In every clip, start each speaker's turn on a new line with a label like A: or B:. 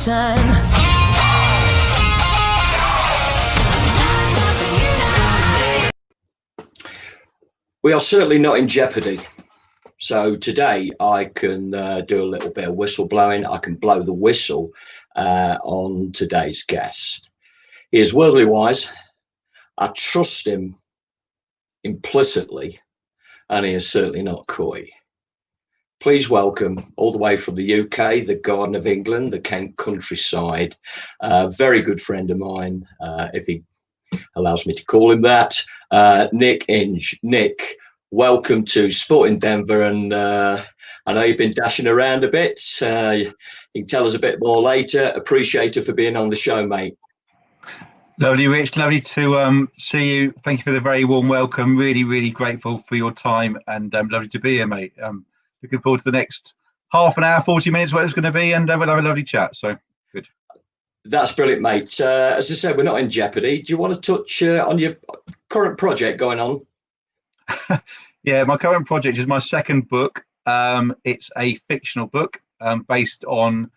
A: time.
B: We are certainly not in jeopardy. So today I can do a little bit of whistle blowing. I can blow the whistle on today's guest. He is worldly wise. I trust him implicitly, and he is certainly not coy. Please welcome, all the way from the UK, the Garden of England, the Kent countryside, a very good friend of mine, if he allows me to call him that, Nick Inge. Nick, welcome to Sport in Denver, and I know you've been dashing around a bit. You can tell us a bit more later. Appreciate it for being on the show, mate.
C: Lovely, Rich. Lovely to see you. Thank you for the very warm welcome. Really, really grateful for your time, and lovely to be here, mate. Looking forward to the next half an hour, 40 minutes, what it's going to be, and we'll have a lovely chat. So good.
B: That's brilliant, mate. As I said, we're not in jeopardy. Do you want to touch on your current project going on?
C: Yeah, my current project is my second book. It's a fictional book based on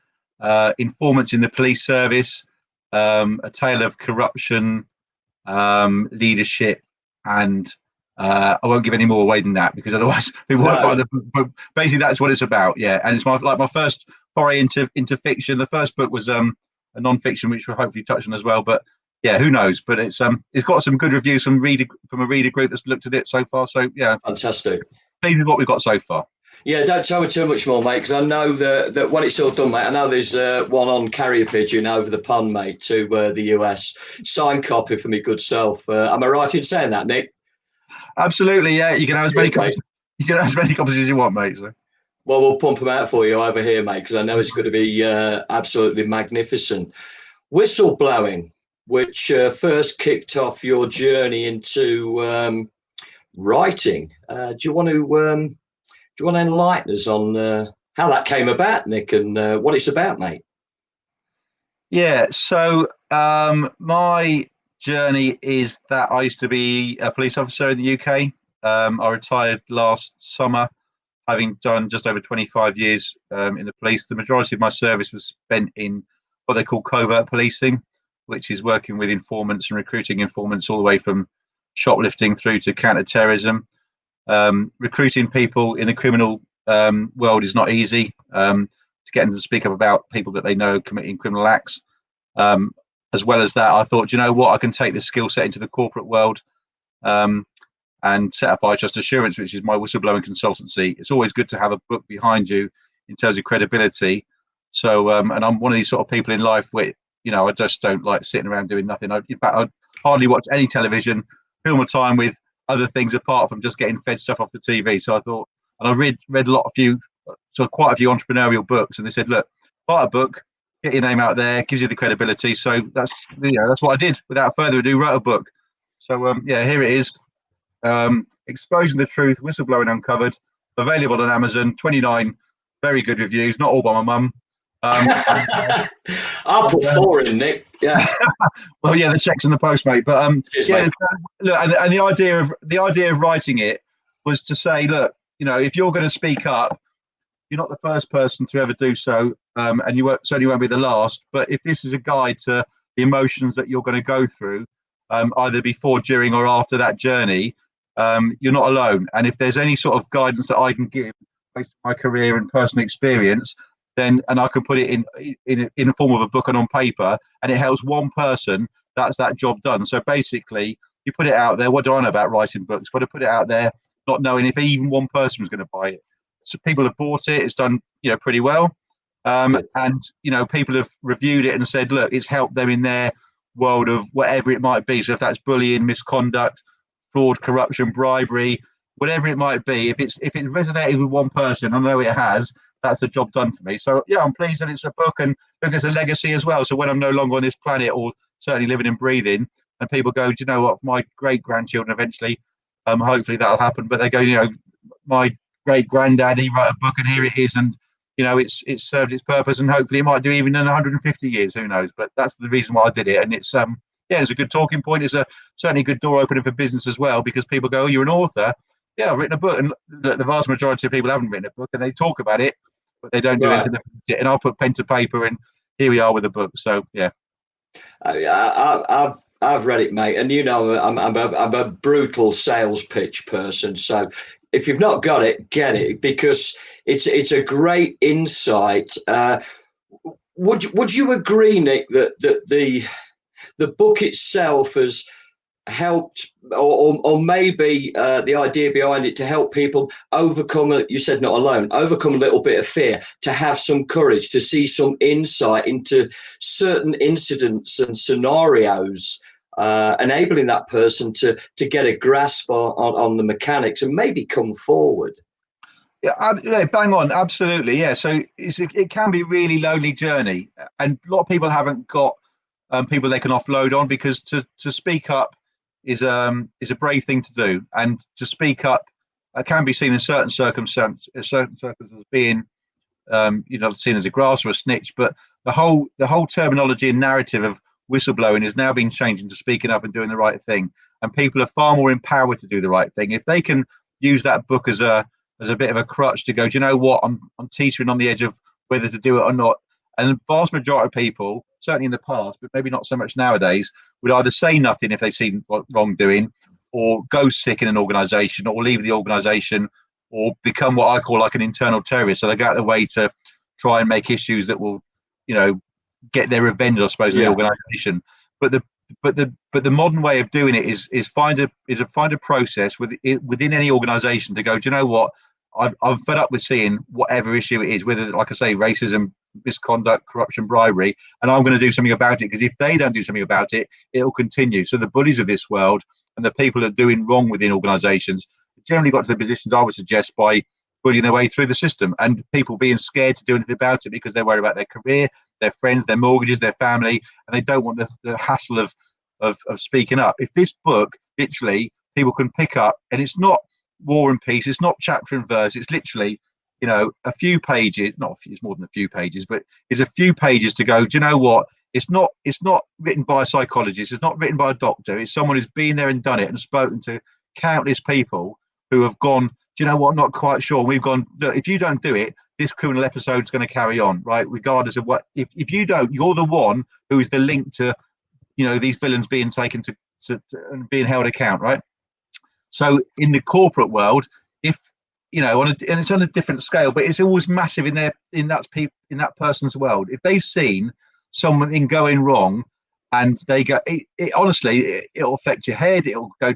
C: informants in the police service, a tale of corruption, leadership, and I won't give any more away than that because otherwise people won't buy the book. But basically, that's what it's about. Yeah, and it's my first foray into fiction. The first book was a non-fiction, which we'll hopefully touch on as well. But yeah, who knows? But it's got some good reviews from a reader group that's looked at it so far. So yeah,
B: fantastic.
C: Pleased with what we've got so far.
B: Yeah, don't tell me too much more, mate, because I know that when it's all done, mate, I know there's one on carrier pigeon over the pond, mate, to the US. Signed copy for me good self. Am I right in saying that, Nick?
C: Absolutely, yeah. You can have as many copies. You can have as many copies as you want, mate. So.
B: Well, we'll pump them out for you over here, mate, because I know it's going to be absolutely magnificent. Whistle blowing, which first kicked off your journey into writing. Do you want to enlighten us on how that came about, Nick, and what it's about, mate?
C: Yeah, so my journey is that I used to be a police officer in the UK. I retired last summer, having done just over 25 years in the police. The majority of my service was spent in what they call covert policing, which is working with informants and recruiting informants all the way from shoplifting through to counter-terrorism. Recruiting people in the criminal world is not easy. To get them to speak up about people that they know committing criminal acts. As well as that, I thought, you know what, I can take this skill set into the corporate world and set up I Just Assurance, which is my whistleblowing consultancy. It's always good to have a book behind you in terms of credibility. So, and I'm one of these sort of people in life where, you know, I just don't like sitting around doing nothing. In fact, I hardly watch any television, fill my time with other things apart from just getting fed stuff off the TV. So I thought, and I read quite a few entrepreneurial books, and they said, look, write a book, get your name out there, gives you the credibility. So that's what I did. Without further ado, wrote a book. So here it is, Exposing the Truth, Whistleblowing Uncovered, available on Amazon. 29 very good reviews, not all by my mum.
B: I'll put 4 in, Nick. Yeah.
C: Well, yeah, the check's in the post, mate. But
B: cheers,
C: yeah,
B: mate.
C: Look, and the idea of writing it was to say, look, you know, if you're going to speak up, you're not the first person to ever do so, and you certainly won't be the last. But if this is a guide to the emotions that you're going to go through, either before, during, or after that journey, you're not alone. And if there's any sort of guidance that I can give based on my career and personal experience, then and I can put it in the form of a book and on paper, and it helps one person, that's that job done. So basically, you put it out there. What do I know about writing books? But I put it out there, not knowing if even one person was going to buy it. So people have bought it. It's done, you know, pretty well. And you know, people have reviewed it and said, look, it's helped them in their world of whatever it might be. So if that's bullying, misconduct, fraud, corruption, bribery, whatever it might be, if it resonated with one person, I know it has. That's the job done for me. So yeah, I'm pleased that it's a book, and look, it's a legacy as well. So when I'm no longer on this planet, or certainly living and breathing, and people go, do you know what, for my great grandchildren eventually, hopefully that'll happen. But they go, you know, my great granddaddy wrote a book, and here it is, and you know, it's served its purpose, and hopefully it might do even in 150 years. Who knows? But that's the reason why I did it, and it's it's a good talking point. It's certainly a good door opener for business as well, because people go, oh, you're an author. Yeah, I've written a book, and the vast majority of people haven't written a book, and they talk about it, but they don't do anything about it. And I'll put pen to paper, and here we are with the book. So yeah.
B: I've read it, mate, and I'm a brutal sales pitch person. So if you've not got it, get it, because it's a great insight. Would you agree, Nick, that the book itself has helped, or maybe the idea behind it to help people overcome, you said not alone, overcome a little bit of fear, to have some courage, to see some insight into certain incidents and scenarios, enabling that person to get a grasp on the mechanics and maybe come forward?
C: Yeah, bang on, absolutely, yeah. So it can be a really lonely journey, and a lot of people haven't got people they can offload on, because to speak up is a brave thing to do, and to speak up can be seen in certain circumstances as being seen as a grass or a snitch. But the whole terminology and narrative of whistleblowing is now being changed into speaking up and doing the right thing, and people are far more empowered to do the right thing if they can use that book as a bit of a crutch to go, do you know what, I'm teetering on the edge of whether to do it or not. And the vast majority of people, certainly in the past, but maybe not so much nowadays, would either say nothing if they've seen wrongdoing, or go sick in an organisation, or leave the organisation, or become what I call like an internal terrorist. So they go out of their way to try and make issues that will, get their revenge, I suppose, in the organisation. But the modern way of doing it is find a process within any organisation to go, do you know what, I'm fed up with seeing whatever issue it is, whether, like I say, racism, misconduct, corruption, bribery, and I'm going to do something about it, because if they don't do something about it, it'll continue. So the bullies of this world and the people that are doing wrong within organisations generally got to the positions I would suggest by bullying their way through the system, and people being scared to do anything about it because they're worried about their career, their friends, their mortgages, their family, and they don't want the hassle of speaking up. If this book, literally, people can pick up, and it's not War and Peace, it's not chapter and verse, it's literally, a few pages, not a few, it's more than a few pages, but it's a few pages to go, do you know what, it's not written by a psychologist, it's not written by a doctor, it's someone who's been there and done it and spoken to countless people who have gone, do you know what, I'm not quite sure. We've gone, look, if you don't do it, this criminal episode is going to carry on, right? Regardless of what, if you don't, you're the one who is the link to, these villains being taken to and being held account, right? So in the corporate world, if and it's on a different scale, but it's always massive in that person's world. If they've seen something going wrong, and they go, honestly, it'll affect your head. It'll go,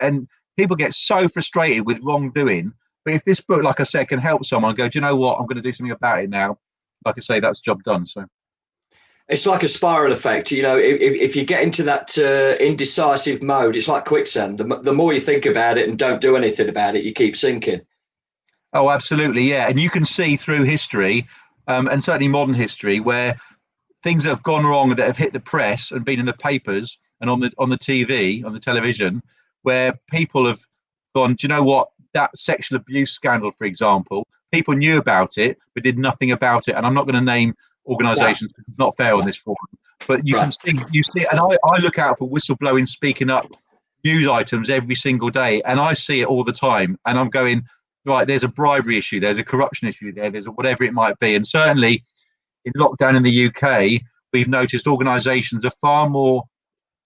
C: and people get so frustrated with wrongdoing. But if this book, like I said, can help someone go, do you know what, I'm going to do something about it now, like I say, that's job done. So
B: it's like a spiral effect. If you get into that indecisive mode, it's like quicksand. The more you think about it and don't do anything about it, you keep sinking.
C: Oh, absolutely, yeah. And you can see through history, and certainly modern history, where things that have gone wrong that have hit the press and been in the papers and on the TV, on the television, where people have gone, do you know what, that sexual abuse scandal, for example, people knew about it but did nothing about it. And I'm not going to name organisations because it's not fair on this forum, but you see, and I look out for whistleblowing, speaking up news items every single day, and I see it all the time, and I'm going, right, there's a bribery issue, there's a corruption issue there's a whatever it might be. And certainly in lockdown in the UK, we've noticed organisations are far more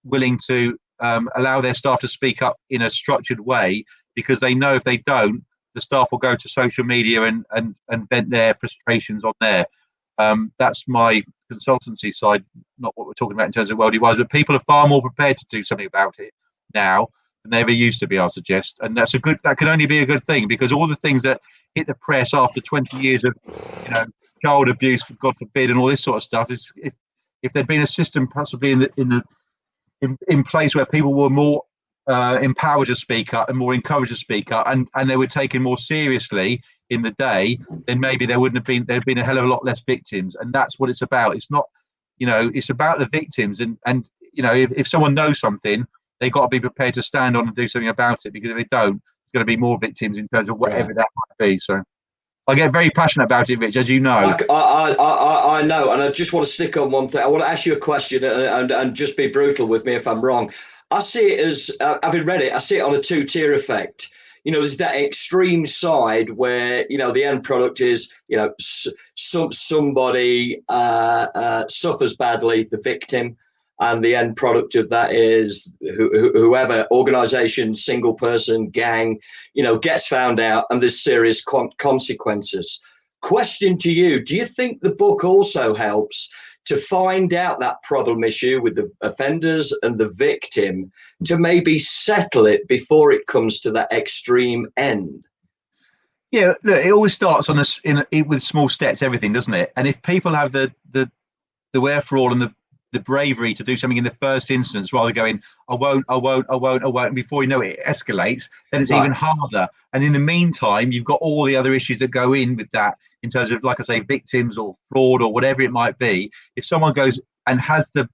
C: willing to allow their staff to speak up in a structured way, because they know if they don't, the staff will go to social media and vent their frustrations on there. That's my consultancy side, not what we're talking about in terms of worldly wise, but people are far more prepared to do something about it now than they ever used to be, I suggest. And that can only be a good thing, because all the things that hit the press after 20 years of child abuse, God forbid, and all this sort of stuff, is if there'd been a system possibly in place where people were more empowered to speak up and more encouraged to speak up, and they were taken more seriously in the day, then maybe there'd been a hell of a lot less victims. And that's what it's about. It's not, it's about the victims, and if someone knows something, they've got to be prepared to stand on and do something about it, because if they don't, there's going to be more victims in terms of whatever that might be. So I get very passionate about it, Rich, as you know.
B: I know, and I just want to stick on one thing. I want to ask you a question, and just be brutal with me if I'm wrong. I see it as, having read it, I see it on a two-tier effect. there's that extreme side where, the end product is, somebody suffers badly, the victim, and the end product of that is whoever organization, single person, gang, gets found out and there's serious consequences. Question to you, do you think the book also helps to find out that problem issue with the offenders and the victim to maybe settle it before it comes to that extreme end?
C: Yeah, look, it always starts on with small steps, everything, doesn't it? And if people have the wherefore and the bravery to do something in the first instance, rather going, I won't, and before you know it, it escalates, then it's even harder. And in the meantime, you've got all the other issues that go in with that, in terms of, like I say, victims or fraud or whatever it might be. If someone goes and has the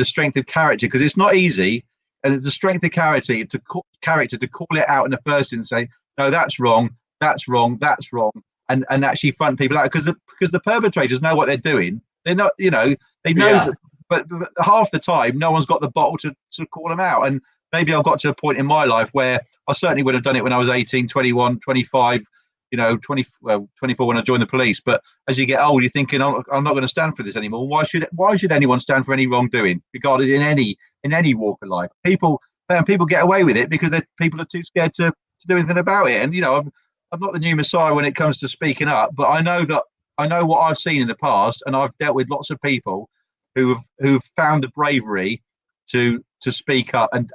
C: strength of character, because it's not easy, and it's the strength of character to call it out in the first instance, say, no, that's wrong, and actually front people out, because the perpetrators know what they're doing. They're not, they know, yeah. But half the time, no one's got the bottle to call them out. And maybe I've got to a point in my life where I certainly would have done it when I was 18, 21, 25, 24 when I joined the police. But as you get old, you're thinking, I'm not going to stand for this anymore. Why should anyone stand for any wrongdoing, regarded in any walk of life? People get away with it because people are too scared to do anything about it. And I'm not the new messiah when it comes to speaking up, but I know what I've seen in the past, and I've dealt with lots of people who've found the bravery to speak up and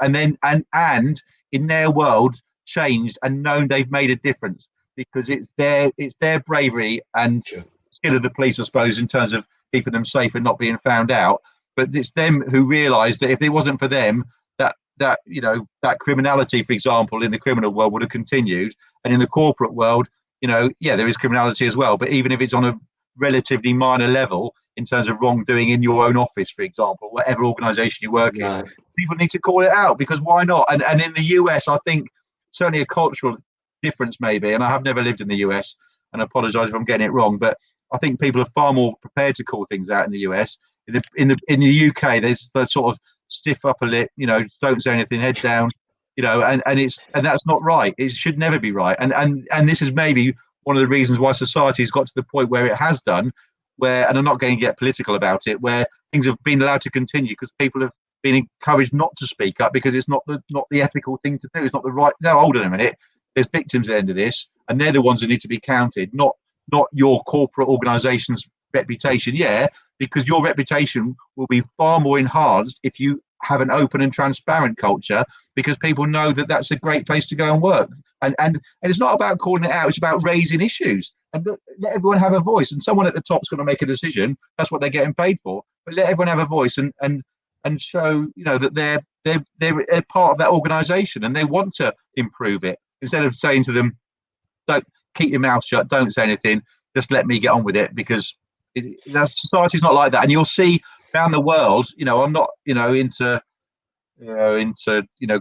C: in their world changed and known they've made a difference, because it's their bravery and skill of the police, I suppose, in terms of keeping them safe and not being found out. But it's them who realised that if it wasn't for them, that criminality, for example, in the criminal world would have continued, and in the corporate world, there is criminality as well, but even if it's on a relatively minor level in terms of wrongdoing in your own office, for example, whatever organisation you work in, people need to call it out, because why not? And in the US, I think certainly a cultural difference maybe, and I have never lived in the US, and I apologise if I'm getting it wrong, but I think people are far more prepared to call things out in the US. In the UK, there's the sort of stiff upper lip, don't say anything, head down, and that's not right. It should never be right. And this is maybe one of the reasons why society's got to the point where it has done, and I'm not going to get political about it, where things have been allowed to continue because people have been encouraged not to speak up because it's not the ethical thing to do. It's not the right. No, hold on a minute. There's victims at the end of this, and they're the ones who need to be counted, not your corporate organisation's reputation. Yeah, because your reputation will be far more enhanced if you have an open and transparent culture, because people know that that's a great place to go and work. And it's not about calling it out, it's about raising issues and let everyone have a voice. And someone at the top's going to make a decision. That's what they're getting paid for. But let everyone have a voice and show that they're part of that organisation and they want to improve it, instead of saying to them, don't keep your mouth shut, don't say anything, just let me get on with it, because society's not like that. And you'll see around the world, I'm not into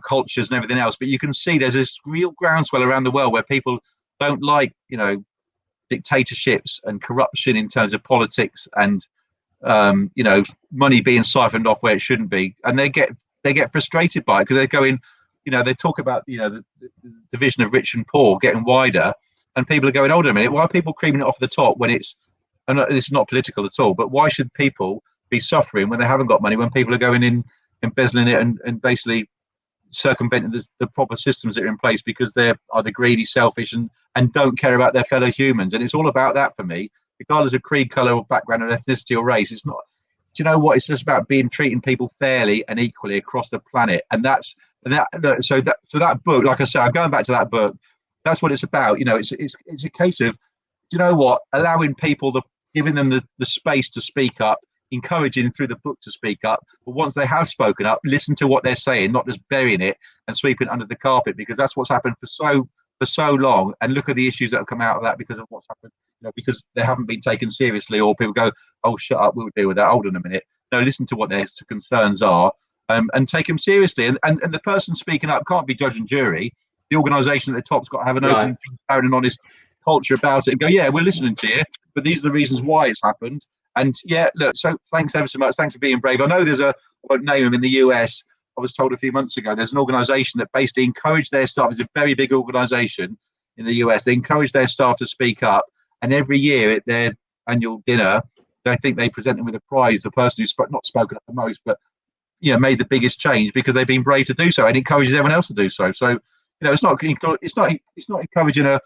C: cultures and everything else, but you can see there's this real groundswell around the world where people don't like dictatorships and corruption in terms of politics and money being siphoned off where it shouldn't be, and they get frustrated by it because they're going, they talk about the division of rich and poor getting wider, and people are going, hold on a minute, why are people creaming it off the top when it's, and this is not political at all, but why should people be suffering when they haven't got money, when people are going in, embezzling it and basically circumventing the proper systems that are in place because they're either greedy, selfish, and don't care about their fellow humans. And it's all about that for me, regardless of creed, colour or background or ethnicity or race. It's not, do you know what? It's just about treating people fairly and equally across the planet. And so that book, like I said, I'm going back to that book. That's what it's about. It's a case of, do you know what? Allowing people, giving them the space to speak up, encouraging through the book to speak up. But once they have spoken up, listen to what they're saying, not just burying it and sweeping it under the carpet, because that's what's happened for so long. And look at the issues that have come out of that because of what's happened, because they haven't been taken seriously, or people go, oh, shut up, we'll deal with that. Hold on a minute. No, listen to what their concerns are, and take them seriously. And the person speaking up can't be judge and jury. The organisation at the top's got to have an open, transparent and honest culture about it and go, yeah, we're listening to you, but these are the reasons why it's happened. And yeah, look, so thanks ever so much. Thanks for being brave. I know I won't name him in the US, I was told a few months ago, there's an organisation that basically encouraged their staff. It's a very big organisation in the US. They encourage their staff to speak up, and every year at their annual dinner, I think they present them with a prize. The person who's not spoken up the most, but made the biggest change because they've been brave to do so, and encourages everyone else to do so. So, it's not encouraging a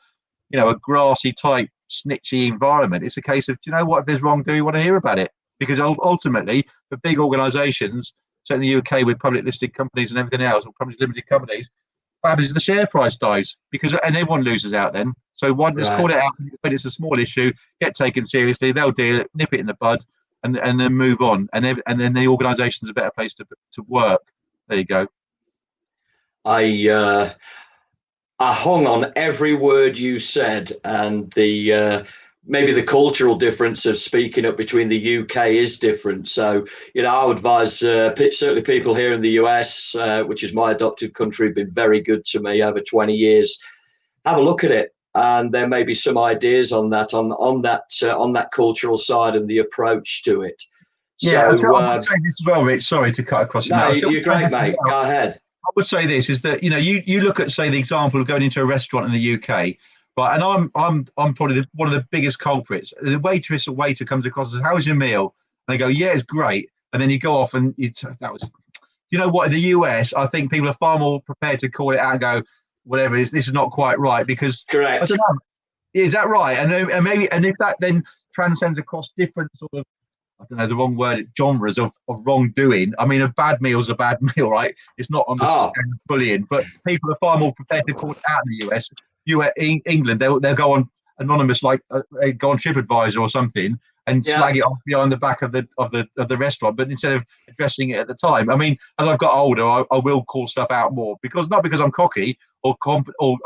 C: grassy type snitchy environment. It's a case of, do you know what, if there's wrongdoing, you want to hear about it, because ultimately for big organisations, certainly in the UK with public listed companies and everything else, or public limited companies, what happens is the share price dies and everyone loses out then. So why just call it out when it's a small issue, get taken seriously, they'll deal it, nip it in the bud, and then move on, and then the organisation's a better place to work. There you go.
B: I hung on every word you said, and maybe the cultural difference of speaking up between the UK is different. So, I would advise certainly people here in the US, which is my adopted country, have been very good to me over 20 years. Have a look at it, and there may be some ideas on that cultural side and the approach to it.
C: Yeah,
B: so,
C: I would say this as well, Rich. Sorry to cut across you.
B: No, you're great, mate. Go ahead.
C: I would say this is that you look at, say, the example of going into a restaurant in the UK, right? And I'm probably one of the biggest culprits. The waitress or waiter comes across and says, "How was your meal?" And they go, "Yeah, it's great." And then you go off and that was, what? In the US, I think people are far more prepared to call it out and go, "Whatever it is, this is not quite right," because
B: correct.
C: I don't know, is that right? And maybe if that then transcends across different sort of, I don't know the wrong word, genres of wrongdoing. I mean, a bad meal is a bad meal, right? It's not on the scale of bullying, but people are far more prepared to call it out in the US. England, they'll go on anonymous, like go on TripAdvisor or something, and slag it off behind the back of the restaurant. But instead of addressing it at the time, I mean, as I've got older, I will call stuff out more, not because I'm cocky or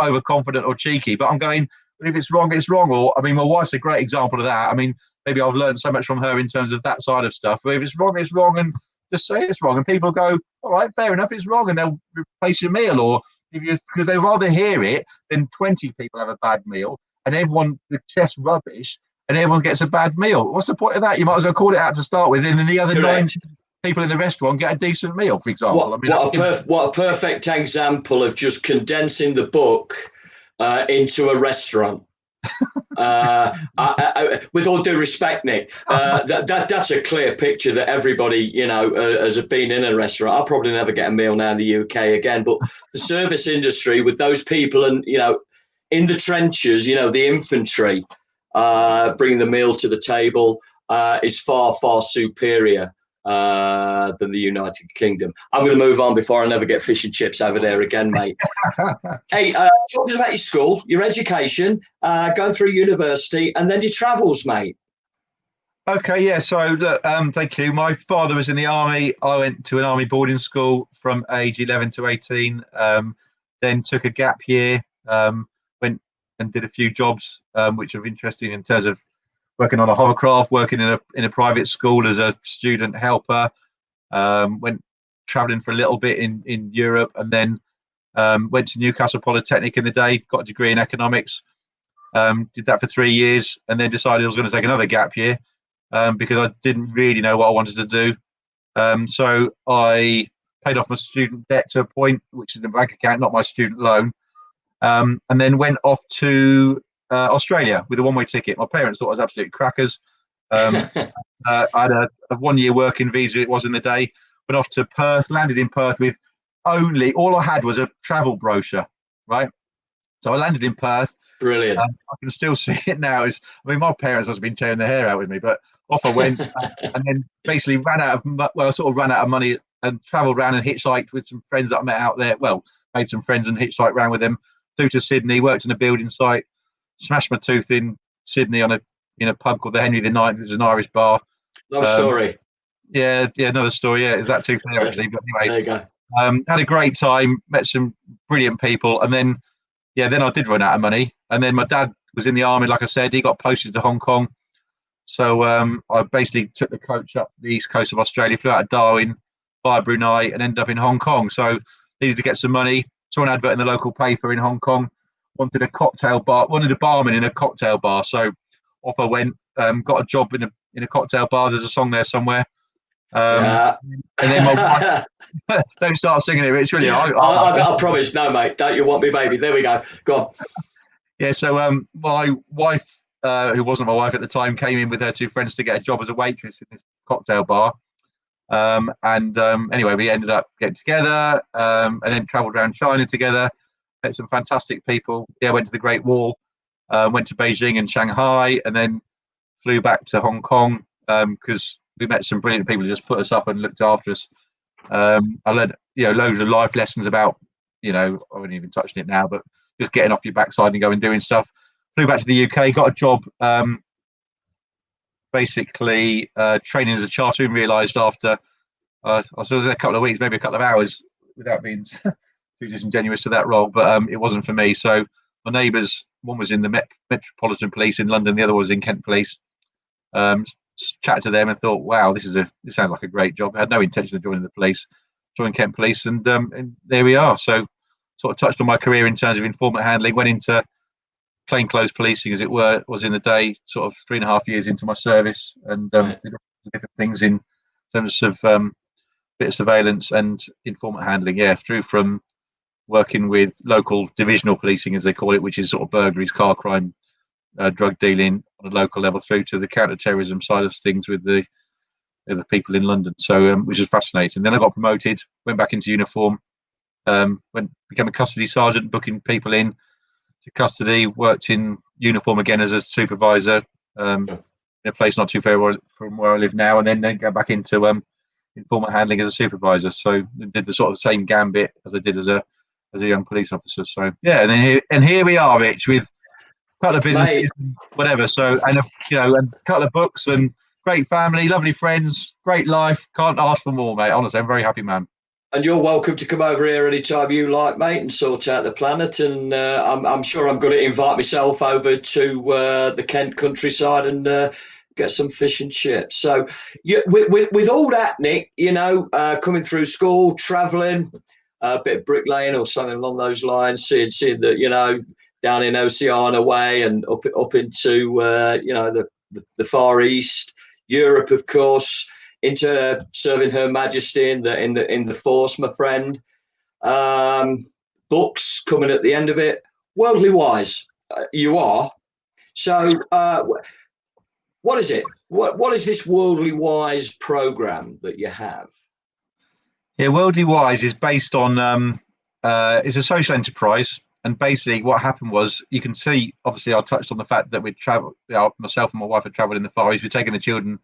C: overconfident or cheeky, but I'm going, if it's wrong, it's wrong. Or, I mean, my wife's a great example of that. I mean, maybe I've learned so much from her in terms of that side of stuff. But if it's wrong, and just say it's wrong, and people go, all right, fair enough, it's wrong, and they'll replace your meal, or because they'd rather hear it than 20 people have a bad meal, and the chef's rubbish, and everyone gets a bad meal. What's the point of that? You might as well call it out to start with, and then the other 90 people in the restaurant get a decent meal, for example.
B: What a perfect example of just condensing the book into a restaurant. With all due respect, Nick, that's a clear picture that everybody has been in a restaurant. I'll probably never get a meal now in the UK again, but the service industry with those people and in the trenches, the infantry bringing the meal to the table is far superior than the United Kingdom. I'm going to move on before I never get fish and chips over there again, mate. Hey, talk us about your school, your education, going through university, and then your travels, mate.
C: Okay, yeah. So look, thank you. My father was in the army. I went to an army boarding school from age 11 to 18. Then took a gap year. Went and did a few jobs, which are interesting in terms of working on a hovercraft, working in a private school as a student helper. Went traveling for a little bit in Europe, and then went to Newcastle Polytechnic in the day, got a degree in economics. Did that for 3 years, and then decided I was going to take another gap year because I didn't really know what I wanted to do. So I paid off my student debt to a point, which is the bank account, not my student loan, and then went off to Australia with a one-way ticket. My parents thought I was absolute crackers. I had a 1 year working visa, it was in the day. Went off to Perth, landed in Perth with all I had was a travel brochure, right? So I landed in Perth.
B: Brilliant.
C: I can still see it now. My parents must have been tearing their hair out with me, but off I went, and then basically I sort of ran out of money and travelled around and hitchhiked with some friends that I met out there. Well, made some friends and hitchhiked around with them. Flew to Sydney, worked in a building site, smashed my tooth in Sydney in a pub called the Henry IX, which is an Irish bar.
B: Love story.
C: Yeah, another story. Yeah, is that tooth there actually? But anyway,
B: there you go.
C: Had a great time, met some brilliant people, and then I did run out of money. And then my dad was in the army, like I said, he got posted to Hong Kong. So I basically took the coach up the east coast of Australia, flew out of Darwin, via Brunei, and ended up in Hong Kong. So needed to get some money. Saw an advert in the local paper in Hong Kong. Wanted a barman in a cocktail bar. So off I went. Got a job in a cocktail bar. There's a song there somewhere.
B: Yeah.
C: And then my wife, don't start singing it, Rich, will you?
B: I promise, no, mate. Don't you want me, baby? There we go. Go on.
C: Yeah, so my wife, who wasn't my wife at the time, came in with her two friends to get a job as a waitress in this cocktail bar. Anyway, we ended up getting together and then travelled around China together, met some fantastic people. Yeah, went to the Great Wall, went to Beijing and Shanghai, and then flew back to Hong Kong because we met some brilliant people who just put us up and looked after us. I learned, loads of life lessons about, I haven't even touched it now, but just getting off your backside and going doing stuff. Flew back to the UK, got a job, basically training as a charter, and realised after I was there a couple of weeks, maybe a couple of hours, without being too disingenuous to that role, but it wasn't for me. So my neighbours, one was in the Metropolitan Police in London, the other was in Kent Police. Chatted to them and thought, wow, this sounds like a great job. I had no intention of joining the police, joined Kent Police, and there we are. So sort of touched on my career in terms of informant handling, went into plainclothes policing, as it was in the day, sort of 3.5 years into my service, and did different things in terms of bit of surveillance and informant handling. Yeah, through from working with local divisional policing, as they call it, which is sort of burglaries, car crime, drug dealing on a local level, through to the counter-terrorism side of things with the people in London. So which is fascinating. Then I got promoted, went back into uniform, became a custody sergeant, booking people in to custody, worked in uniform again as a supervisor in a place not too far from where I live now, and then go back into informant handling as a supervisor. So I did the sort of same gambit as I did as a young police officer. So yeah, and here we are, Rich, with a couple of businesses, and whatever. So and a couple of books and great family, lovely friends, great life. Can't ask for more, mate. Honestly, I'm a very happy man.
B: And you're welcome to come over here anytime you like, mate, and sort out the planet. And I'm sure I'm going to invite myself over to the Kent countryside and get some fish and chips. So with all that, Nick, coming through school, travelling, a bit of bricklaying or something along those lines, seeing that, down in Oceania way and up into, the Far East, Europe, of course, into serving Her Majesty in the force, my friend. Books coming at the end of it. Worldly wise, you are. So, what is it? What is this Worldly Wise program that you have?
C: Yeah, Worldly Wise is based on it's a social enterprise, and basically what happened was, you can see, obviously I touched on the fact that we'd traveled, myself and my wife had traveled in the Far East. We'd taken the children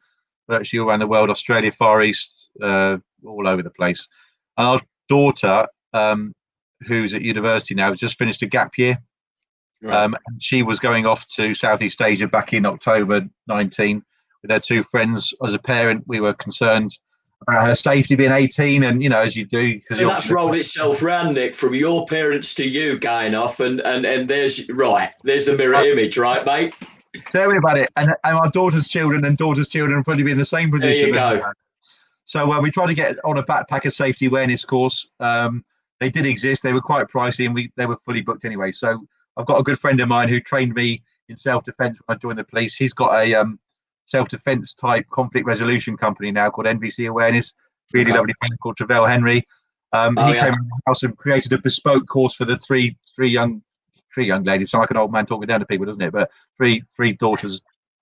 C: virtually all around the world, Australia, Far East, all over the place. And our daughter, who's at university now, has just finished a gap year. Right. And she was going off to Southeast Asia back in October 19 with her two friends. As a parent, we were concerned about her safety, being 18, and as you do, because
B: that's rolled itself round, Nick, from your parents to you going off, and there's the mirror image, right, mate?
C: Tell me about it. And our daughter's children will probably be in the same position.
B: There you go.
C: So we tried to get on a backpacker safety awareness course. They did exist. They were quite pricey, and they were fully booked anyway. So I've got a good friend of mine who trained me in self-defense when I joined the police. He's got a self-defense type conflict resolution company now called NVC Awareness. Really lovely man called Travell Henry. He came in the house and created a bespoke course for the three young ladies. Sound like an old man talking down to people, doesn't it? But three daughters,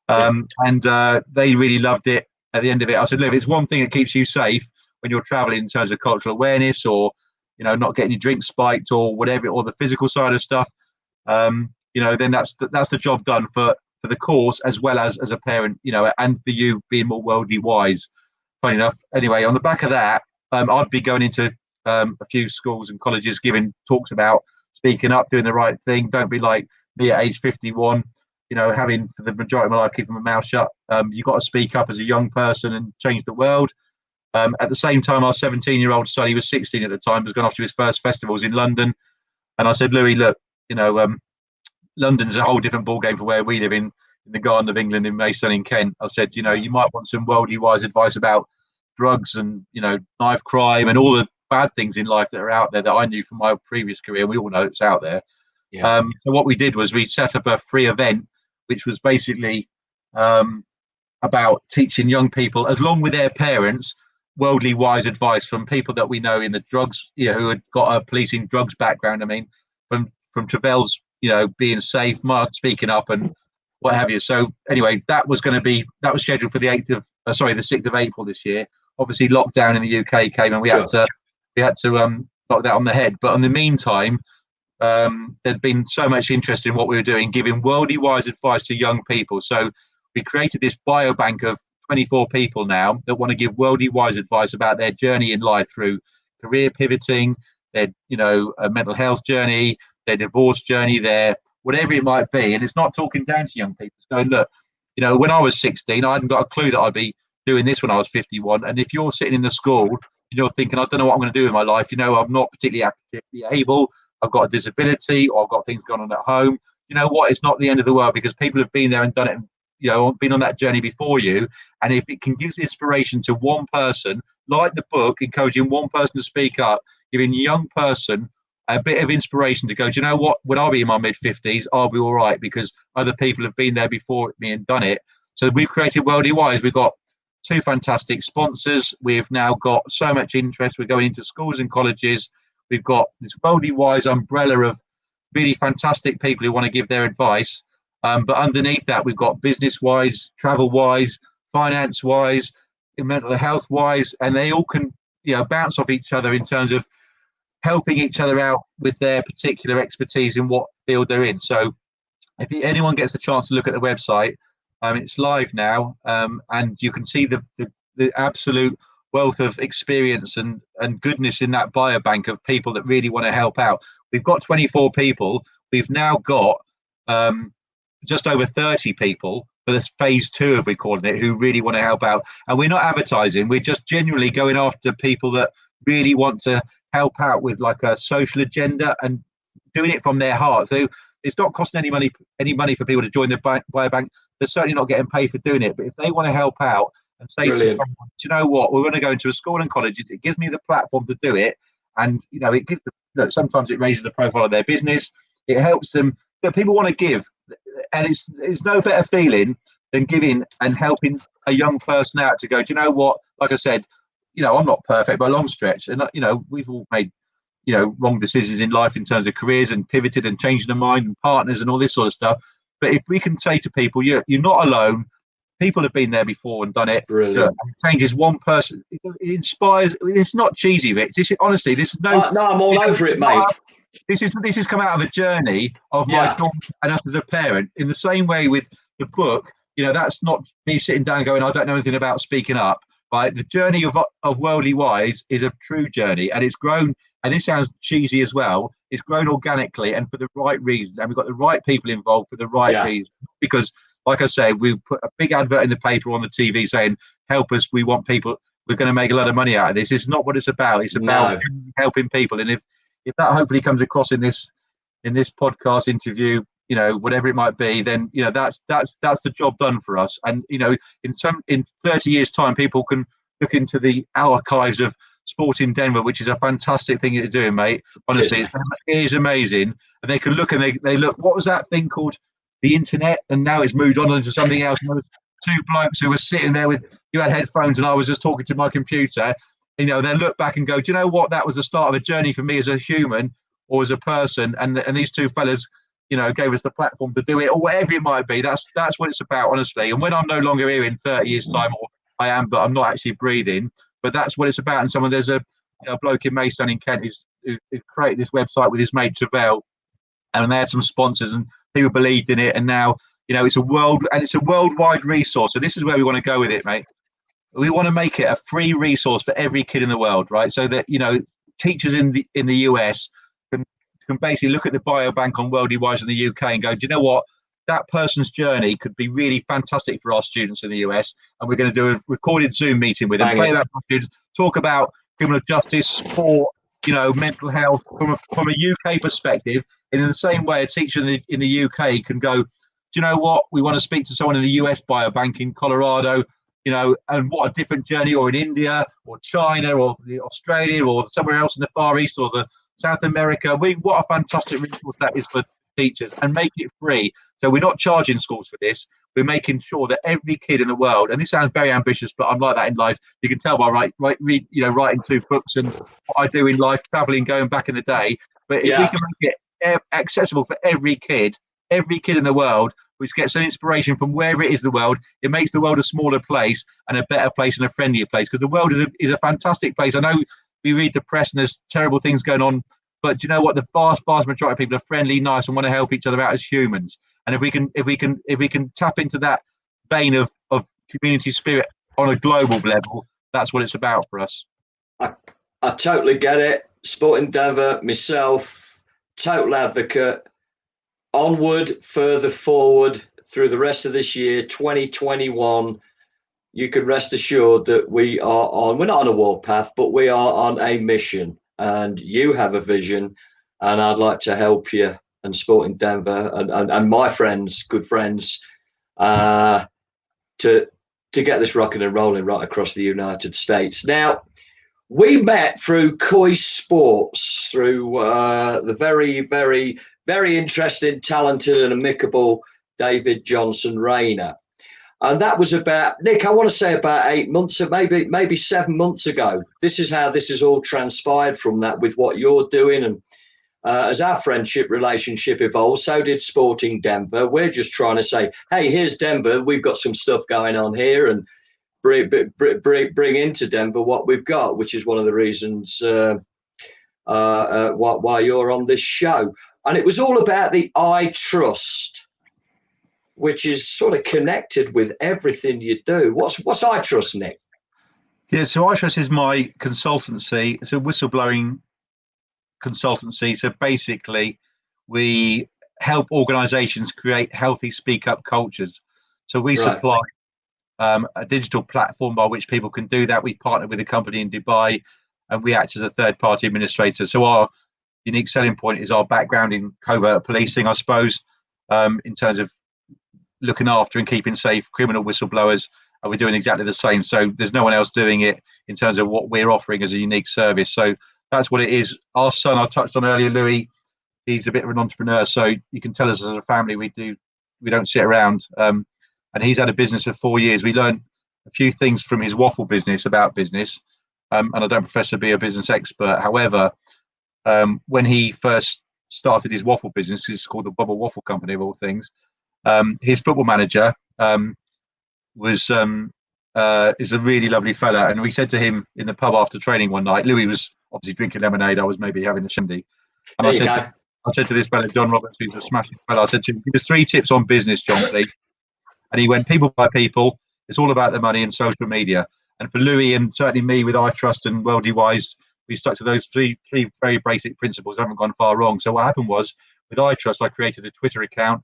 C: and they really loved it. At the end of it, I said, look, it's one thing that keeps you safe when you're traveling in terms of cultural awareness, or not getting your drink spiked or whatever, or the physical side of stuff. Then that's the job done for the course, as well as a parent, and for you being more worldly wise. Funny enough, anyway, on the back of that, I'd be going into a few schools and colleges giving talks about speaking up, doing the right thing. Don't be like me at age 51, having for the majority of my life keeping my mouth shut. You've got to speak up as a young person and change the world. At the same time, our 17-year-old son, he was 16 at the time, was going off to his first festivals in London. And I said, Louis, look, London's a whole different ballgame for where we live in the Garden of England in Maidstone in Kent. I said, you might want some worldly wise advice about drugs and, knife crime and all the bad things in life that are out there that I knew from my previous career. We all know it's out there. Yeah. So what we did was we set up a free event, which was basically about teaching young people, along with their parents, worldly wise advice from people that we know in the drugs, who had got a policing drugs background. I mean, from Travell's, being safe, Mark speaking up, and what have you. So anyway, that was scheduled for the 6th of April this year. Obviously, lockdown in the UK came, and we had to knock that on the head. But in the meantime, there'd been so much interest in what we were doing, giving worldly wise advice to young people. So we created this biobank of 24 people now that want to give worldly wise advice about their journey in life through career pivoting, their a mental health journey, their divorce journey, their whatever it might be. And it's not talking down to young people. It's going, look, when I was 16, I hadn't got a clue that I'd be doing this when I was 51. And if you're sitting in the school, thinking, I don't know what I'm going to do in my life, I'm not particularly actively able, I've got a disability, or I've got things going on at home. You know what? It's not the end of the world, because people have been there and done it, been on that journey before you. And if it can give inspiration to one person, like the book, encouraging one person to speak up, giving a young person a bit of inspiration to go, do you know what? When I'll be in my mid-50s, I'll be all right, because other people have been there before me and done it. So we've created Worldly Wise. We've got 2 fantastic sponsors. We've now got so much interest. We're going into schools and colleges. We've got this Worldly Wise umbrella of really fantastic people who want to give their advice. But underneath that, we've got business-wise, travel-wise, finance-wise, mental health-wise, and they all can bounce off each other in terms of helping each other out with their particular expertise in what field they're in. So if anyone gets a chance to look at the website, it's live now, and you can see the absolute wealth of experience and goodness in that biobank of people that really want to help out. We've got 24 people. We've now got just over 30 people for this phase 2, as we're calling it, who really want to help out. And we're not advertising. We're just genuinely going after people that really want to help out with like a social agenda and doing it from their heart. So it's not costing any money for people to join the biobank. They're certainly not getting paid for doing it. But if they want to help out and say to someone, do you know what, we're going to go into a school and colleges, it gives me the platform to do it. And it gives them, sometimes it raises the profile of their business. It helps them. People want to give, and it's no better feeling than giving and helping a young person out to go, do you know what, like I said, I'm not perfect by a long stretch, and we've all made wrong decisions in life in terms of careers and pivoted and changing their mind and partners and all this sort of stuff. But if we can say to people, you're not alone, people have been there before and done it. Brilliant. It changes one person. It inspires. It's not cheesy, Rich. Honestly, this is no.
B: No, I'm all over it, mate.
C: This has come out of a journey of my daughter and us as a parent. In the same way with the book, that's not me sitting down going, I don't know anything about speaking up. Right, the journey of Worldly Wise is a true journey, and it's grown. And this sounds cheesy as well. It's grown organically and for the right reasons, and we've got the right people involved for the right reasons. Because, like I say, we put a big advert in the paper, on the TV, saying, "Help us! We want people. We're going to make a lot of money out of this." It's not what it's about. It's about helping people. And if that hopefully comes across in this podcast interview, whatever it might be, then that's the job done for us. And in 30 years' time, people can look into the archives of sport in Denver, which is a fantastic thing you're doing, mate. Honestly, it is amazing. And they can look and they look, what was that thing called? The internet, and now it's moved on into something else. And there was 2 blokes who were sitting there you had headphones, and I was just talking to my computer. They look back and go, do you know what? That was the start of a journey for me as a human or as a person. And these 2 fellas, gave us the platform to do it, or whatever it might be. That's what it's about, honestly. And when I'm no longer here in 30 years' time, or I am, but I'm not actually breathing, but that's what it's about. And there's a bloke in Maidstone in Kent who created this website with his mate Travell, and they had some sponsors, and people believed in it. And now, it's a worldwide resource. So this is where we want to go with it, mate. We want to make it a free resource for every kid in the world, right? So that teachers in the US can basically look at the biobank on Worldly Wise in the UK and go, do you know what? That person's journey could be really fantastic for our students in the US. And we're going to do a recorded Zoom meeting with them, play that for students, talk about criminal justice, sport, mental health from a UK perspective. And in the same way, a teacher in the UK can go, do you know what? We want to speak to someone in the US biobank in Colorado, and what a different journey, or in India or China or Australia or somewhere else in the Far East or the South America. What a fantastic resource that is for teachers, and make it free. So we're not charging schools for this. We're making sure that every kid in the world, and this sounds very ambitious, but I'm like that in life. You can tell by writing 2 books and what I do in life, traveling, going back in the day. But if we can make it accessible for every kid in the world, which gets an inspiration from wherever it is in the world, it makes the world a smaller place and a better place and a friendlier place. Because the world is a fantastic place. I know we read the press and there's terrible things going on, but do you know what? The vast majority of people are friendly, nice, and want to help each other out as humans. And if we can tap into that vein of community spirit on a global level, that's what it's about for us.
B: I totally get it. Sport Endeavour, myself, total advocate. Onward, further forward through the rest of this year, 2021. You can rest assured that we're not on a warpath, but we are on a mission. And you have a vision, and I'd like to help you and Sport Endeavour and my friends, good friends, to get this rocking and rolling right across the United States. Now, we met through Koi Sports, through the very, very, very interesting, talented and amicable David Johnson Rayner. And that was about, Nick, I want to say about 8 months, maybe 7 months ago. This is how this has all transpired from that with what you're doing. And as our friendship relationship evolves, so did Sporting Denver. We're just trying to say, hey, here's Denver. We've got some stuff going on here, and bring into Denver what we've got, which is one of the reasons why you're on this show. And it was all about the I trust, which is sort of connected with everything you do. What's I trust, Nick?
C: Yeah, so I trust is my consultancy. It's a whistleblowing consultancy. So basically, we help organisations create healthy speak-up cultures. So we supply a digital platform by which people can do that. We partner with a company in Dubai, and we act as a third-party administrator. So our unique selling point is our background in covert policing, I suppose, in terms of looking after and keeping safe criminal whistleblowers, and we're doing exactly the same. So there's no one else doing it in terms of what we're offering as a unique service. So that's what it is. Our son, I touched on earlier, Louis, he's a bit of an entrepreneur. So you can tell us as a family, we don't sit around. And he's had a business for 4 years. We learned a few things from his waffle business about business. And I don't profess to be a business expert. However, when he first started his waffle business, it's called the Bubble Waffle Company of all things. His football manager is a really lovely fella, and we said to him in the pub after training one night, Louis was obviously drinking lemonade, I was maybe having a shindy, and I said to this fella, John Roberts, who's a smashing fella, I said to him, give us 3 tips on business, John, please. And he went, people by people, it's all about the money and social media. And for Louis and certainly me with I Trust and Worldly Wise, we stuck to those three very basic principles, haven't gone far wrong. So what happened was, with I Trust, I created a Twitter account,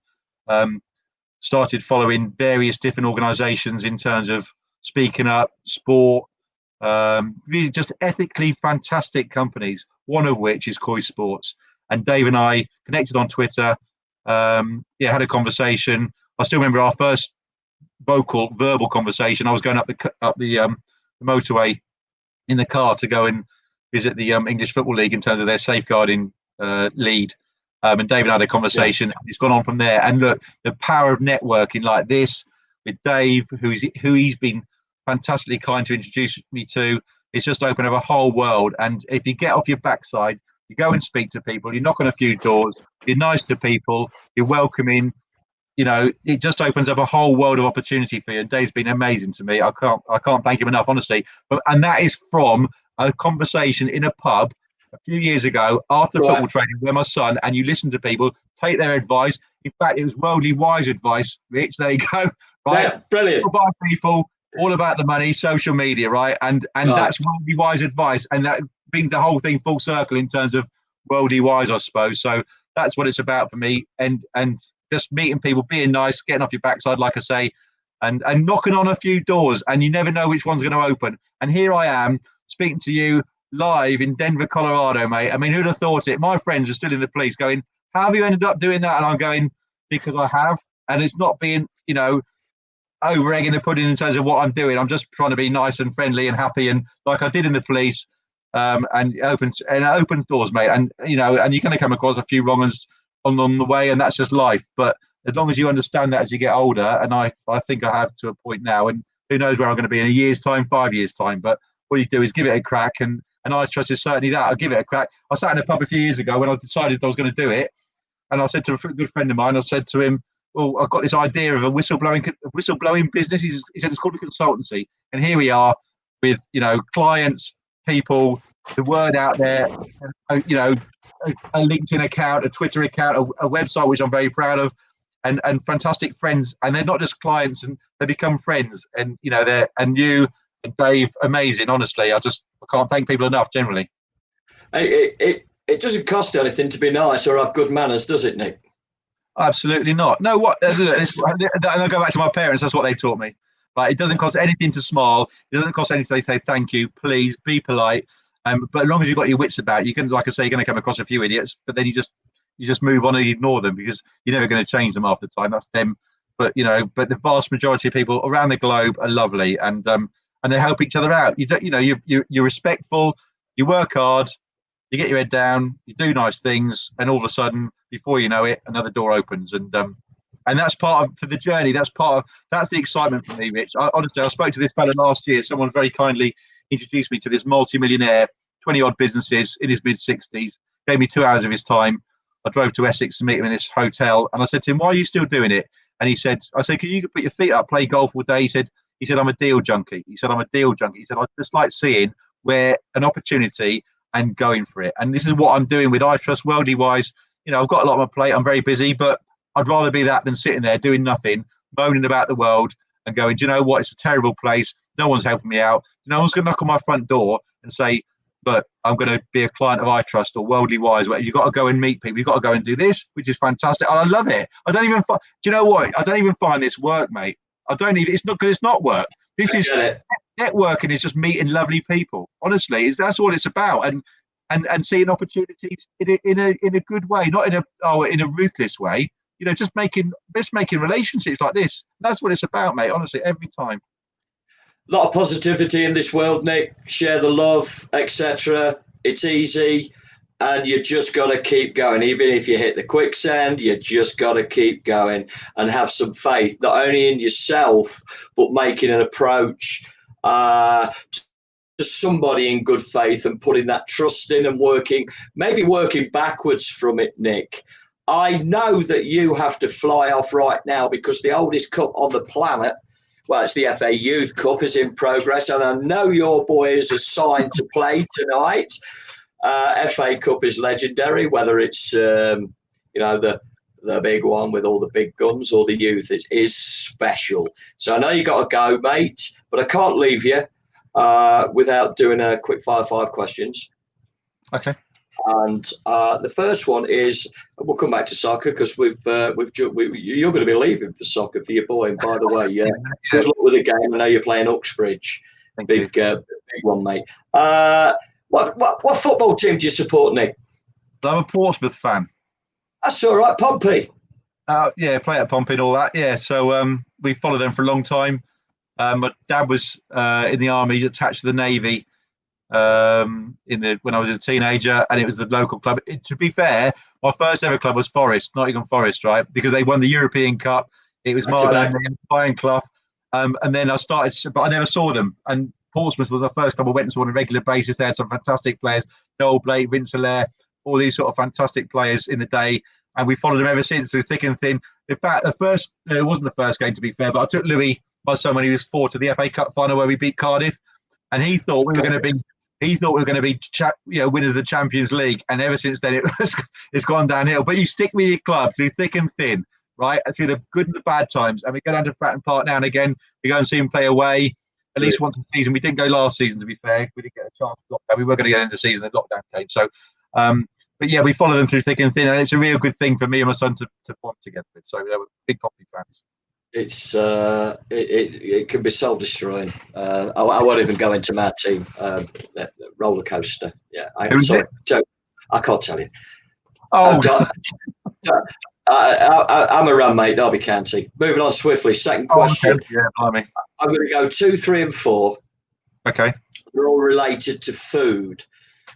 C: started following various different organizations in terms of speaking up, sport, really just ethically fantastic companies, one of which is Koi Sports. And Dave and I connected on Twitter, had a conversation. I still remember our first verbal conversation. I was going up the motorway in the car to go and visit the English Football League in terms of their safeguarding lead. And David had a conversation. Yeah. It's gone on from there. And look, the power of networking like this with Dave, who he's been fantastically kind to introduce me to, it's just opened up a whole world. And if you get off your backside, you go and speak to people, you knock on a few doors, you're nice to people, you're welcoming, it just opens up a whole world of opportunity for you. And Dave's been amazing to me. I can't thank him enough, honestly. And that is from a conversation in a pub a few years ago after football training with my son, and you listen to people, take their advice. In fact, it was Worldly Wise advice, Rich. There you go. Right?
B: Yeah, brilliant.
C: All about people, all about the money, social media, right? And that's Worldly Wise advice, and that brings the whole thing full circle in terms of Worldly Wise, I suppose. So that's what it's about for me, and just meeting people, being nice, getting off your backside, like I say, and knocking on a few doors, and you never know which one's going to open. And here I am speaking to you live in Denver, Colorado, mate. I mean, who'd have thought it? My friends are still in the police going, how have you ended up doing that? And I'm going, because I have. And it's not being, over egging the pudding in terms of what I'm doing. I'm just trying to be nice and friendly and happy, and like I did in the police, and it opens doors, mate. And, and you're going to come across a few wrong uns on the way, and that's just life. But as long as you understand that as you get older, and I think I have to a point now, and who knows where I'm going to be in a year's time, 5 years time, but all you do is give it a crack, and I trust is certainly that. I'll give it a crack. I sat in a pub a few years ago when I decided I was going to do it, and I said to a good friend of mine, I said to him, well, I've got this idea of a whistleblowing business. He said it's called a consultancy, and here we are with clients, people, the word out there, a LinkedIn account, a Twitter account, a website which I'm very proud of, and fantastic friends. And they're not just clients, and they become friends. And they're and you and Dave, amazing. Honestly, I can't thank people enough. Generally,
B: it doesn't cost anything to be nice or have good manners, does it, Nick?
C: Absolutely not. No, what? And I go back to my parents. That's what they taught me. But it doesn't cost anything to smile. It doesn't cost anything to say thank you, please, be polite. But as long as you've got your wits about, you can, like I say, you're going to come across a few idiots. But then you just move on and ignore them, because you're never going to change them half the time. That's them. But the vast majority of people around the globe are lovely, and they help each other out. You're respectful. You work hard. You get your head down. You do nice things, and all of a sudden, before you know it, another door opens, and that's part of for the journey. That's the excitement for me, Rich. Honestly, I spoke to this fella last year. Someone very kindly introduced me to this multi-millionaire, 20-odd businesses in his mid-60s. Gave me 2 hours of his time. I drove to Essex to meet him in this hotel, and I said to him, "Why are you still doing it?" And I said, "Can you put your feet up, play golf all day?" He said, "I'm a deal junkie." He said, "I'm a deal junkie." He said, "I just like seeing where an opportunity and going for it." And this is what I'm doing with iTrust. Worldly wise, I've got a lot on my plate. I'm very busy, but I'd rather be that than sitting there doing nothing, moaning about the world and going, do you know what? It's a terrible place. No one's helping me out. No one's going to knock on my front door and say, "Look, I'm going to be a client of iTrust or Worldly Wise." Where you've got to go and meet people. You've got to go and do this, which is fantastic. And I love it. I don't even do you know what? I don't even find this work, mate. It's not because it's not work. This is networking is just meeting lovely people. Honestly, that's all it's about. And seeing opportunities in a good way, not in a ruthless way. Just making relationships like this. That's what it's about, mate. Honestly, every time.
B: A lot of positivity in this world, Nick. Share the love, etc. It's easy, and you just got to keep going. Even if you hit the quicksand, you just got to keep going and have some faith, not only in yourself, but making an approach to somebody in good faith and putting that trust in and working backwards from it, Nick. I know that you have to fly off right now because the oldest cup on the planet, well, it's the FA Youth Cup, is in progress, and I know your boy is assigned to play tonight. FA Cup is legendary, whether it's the big one with all the big guns or the youth. It is special. So I know you got to go, mate, but I can't leave you without doing a quick fire 5 questions.
C: Okay.
B: And the first one is, we'll come back to soccer because you're going to be leaving for soccer for your boy. And by the way, good luck with the game. I know you're playing Uxbridge. Big one, mate. What football team do you support, Nick?
C: I'm a Portsmouth fan.
B: That's all right, Pompey.
C: Play at Pompey and all that. Yeah, so we followed them for a long time. My dad was in the army, attached to the Navy. When I was a teenager, and it was the local club. To be fair, my first ever club was Forest, Nottingham Forest, right? Because they won the European Cup. It was Marlon and Bayern Clough. And then I started, but I never saw them. And Portsmouth was the first club I went and saw on a regular basis. They had some fantastic players, Noel Blake, Vince Hilaire, all these sort of fantastic players in the day. And we followed them ever since, through thick and thin. In fact, it wasn't the first game, to be fair, but I took Louis, my son, when he was 4 to the FA Cup final where we beat Cardiff. And he thought we were going to be winners of the Champions League, and ever since then it's gone downhill. But you stick with your club through thick and thin, right? Through the good and the bad times. And we go down to Fratton Park now and again. We go and see them play away at least once a season. We didn't go last season, to be fair. We didn't get a chance to lockdown. We were going to go into the season, the lockdown came. So, but yeah, we follow them through thick and thin, and it's a real good thing for me and my son to bond together with. So we're big Pompey fans. It's
B: it can be soul destroying. I won't even go into my team. Roller coaster. Yeah, I can't tell you.
C: Oh,
B: I'm a run, mate. Derby County. Moving on swiftly. Second question.
C: Okay. Yeah, blimey.
B: I'm going to go 2, 3, and 4.
C: Okay.
B: They're all related to food.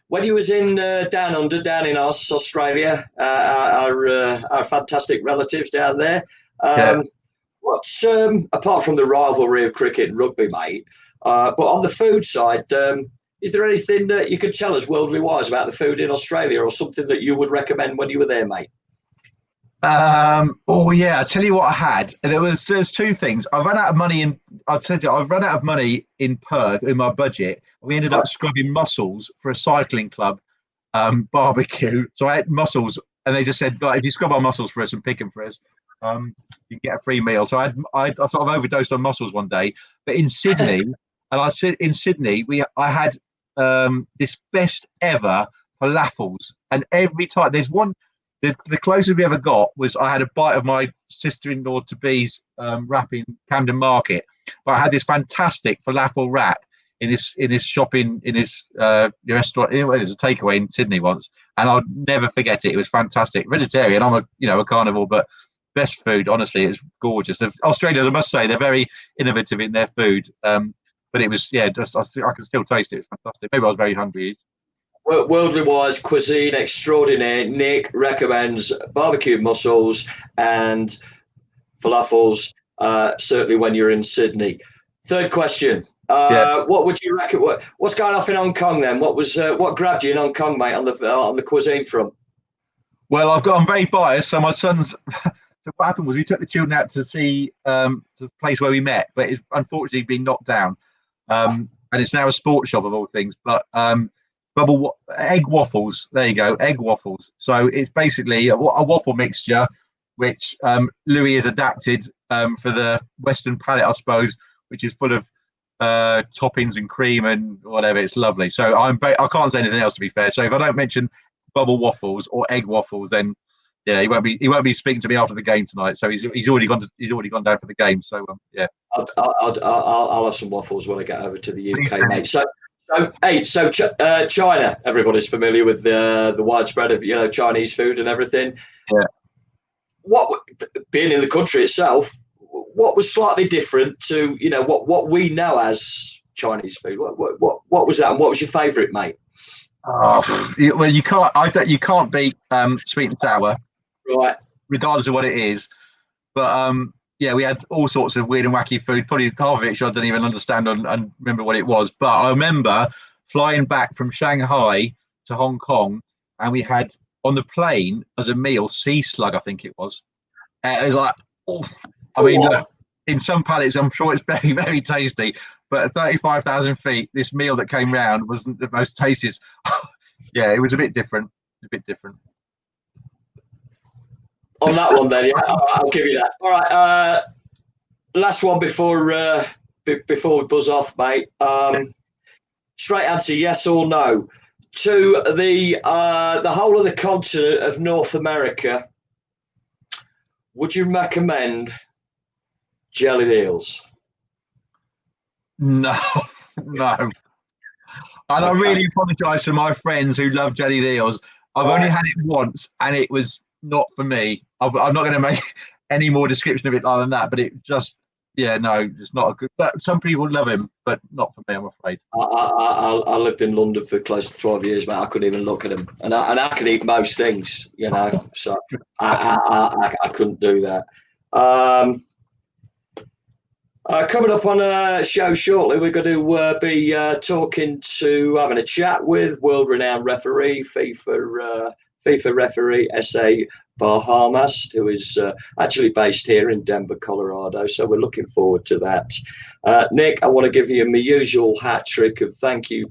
B: when you was in down under, down in Australia, our fantastic relatives down there. What's apart from the rivalry of cricket and rugby, mate? But on the food side, is there anything that you could tell us worldly wise about the food in Australia, or something that you would recommend when you were there, mate?
C: Oh yeah, I tell you what I had. There's two things. I ran out of money in. I'll tell you, I ran out of money in Perth in my budget. We ended up scrubbing mussels for a cycling club barbecue. So I had mussels, and they just said, like, if you scrub our mussels for us and pick them for us, you can get a free meal. So I sort of overdosed on mussels one day. But in Sydney, and I said in Sydney, I had this best ever falafels, and every time there's one. The closest we ever got was I had a bite of my sister-in-law to be's wrap in Camden Market, but I had this fantastic falafel wrap in this shop in this restaurant. It was a takeaway in Sydney once, and I'll never forget it. It was fantastic. Vegetarian. I'm a carnivore, but best food. Honestly, it's gorgeous. Australia, I must say, they're very innovative in their food. But it was I can still taste it. It's fantastic. Maybe I was very hungry.
B: Worldly wise cuisine extraordinaire. Nick recommends barbecued mussels and falafels, certainly when you're in Sydney. Third question. What would you reckon? What's going off in Hong Kong then? What grabbed you in Hong Kong, mate, on the cuisine front?
C: Well, I'm very biased. So my son's. So what happened was we took the children out to see the place where we met, but it's unfortunately been knocked down, and it's now a sports shop of all things. But egg waffles. There you go, egg waffles. So it's basically a waffle mixture, which Louis has adapted for the Western palate, I suppose, which is full of toppings and cream and whatever. It's lovely. So I can't say anything else, to be fair. So if I don't mention bubble waffles or egg waffles, then yeah, he won't be speaking to me after the game tonight. So he's already gone down for the game. So yeah,
B: I'll have some waffles when I get over to the UK, mate. So China, everybody's familiar with the widespread of Chinese food and everything.
C: Yeah.
B: What, being in the country itself, what was slightly different to what we know as Chinese food? What was that, and what was your favourite, mate?
C: Oh, well, you can't beat sweet and sour,
B: right?
C: Regardless of what it is. But yeah, we had all sorts of weird and wacky food. Probably half of it I don't even understand and remember what it was. But I remember flying back from Shanghai to Hong Kong, and we had on the plane as a meal sea slug, I think it was. It was like, I mean, look, in some palates, I'm sure it's very, very tasty. But at 35,000 feet, this meal that came round wasn't the most tastiest. Yeah, it was a bit different.
B: On that one, then, yeah, I'll give you that. All right, last one before we buzz off, mate. Straight answer: yes or no. To the whole of the continent of North America, would you recommend jellied eels?
C: No. And I really apologise to my friends who love jellied eels. I've only had it once, and it was not for me. I'm not going to make any more description of it other than that, but it just, it's not a good. But some people love him, but not for me, I'm afraid.
B: I lived in London for close to 12 years, mate. I couldn't even look at him, and I can eat most things, so I couldn't do that. Coming up on a show shortly, we're going to be having a chat with world-renowned referee, FIFA referee S.A. Bahamas, who is actually based here in Denver, Colorado. So we're looking forward to that. Nick, I want to give you my usual hat trick of thank you.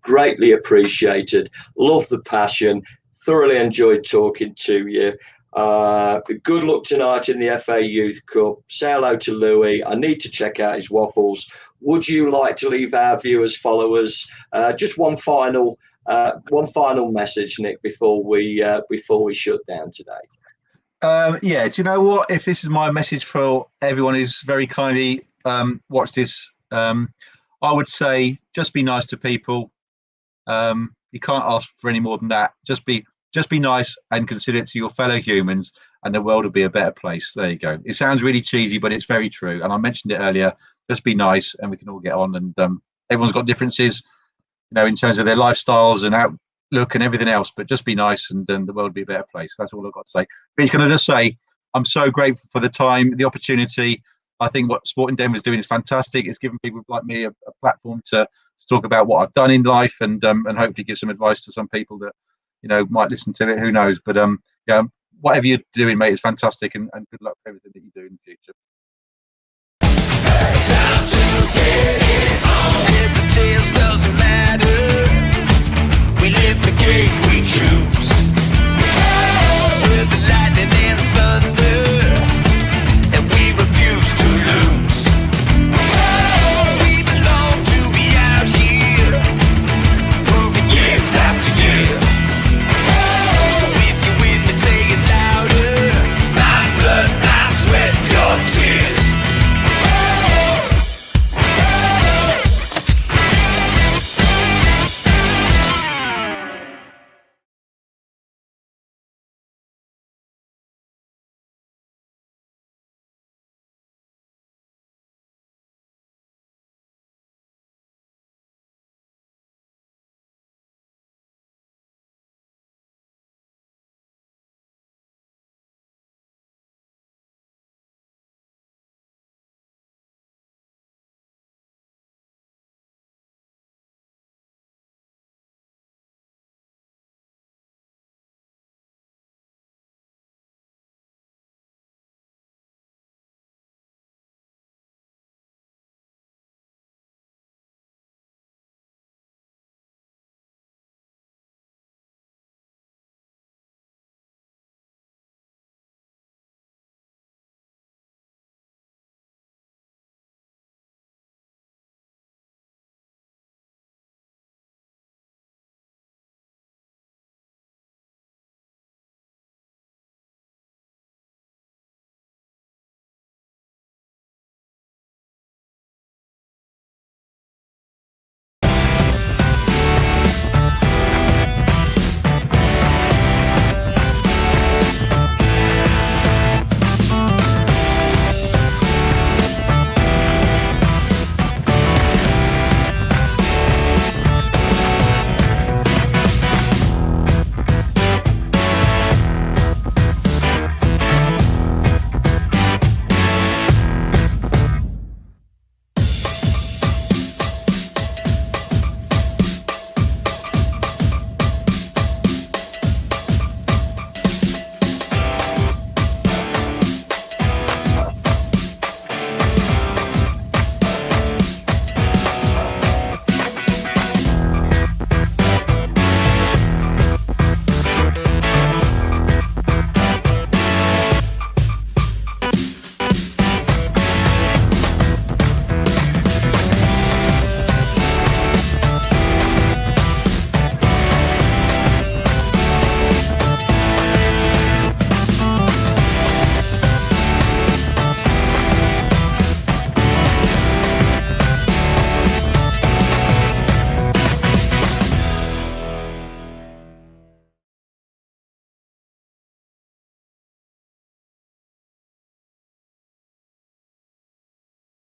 B: Greatly appreciated. Love the passion. Thoroughly enjoyed talking to you. Good luck tonight in the FA Youth Cup. Say hello to Louis. I need to check out his waffles. Would you like to leave our viewers, followers, just one final message, Nick, before we shut down today?
C: Do you know what? If this is my message for everyone who's very kindly watched this, I would say just be nice to people. You can't ask for any more than that. Just be nice and considerate to your fellow humans, and the world will be a better place. There you go. It sounds really cheesy, but it's very true. And I mentioned it earlier. Just be nice, and we can all get on. And everyone's got differences. in terms of their lifestyles and outlook and everything else. But just be nice, and then the world will be a better place. That's all I've got to say. Rich, can I just say, I'm so grateful for the time, the opportunity. I think what Sport in Denver is doing is fantastic. It's given people like me a platform to talk about what I've done in life, and hopefully give some advice to some people that might listen to it. Who knows? But yeah, whatever you're doing, mate, is fantastic, and good luck for everything that you do in the future.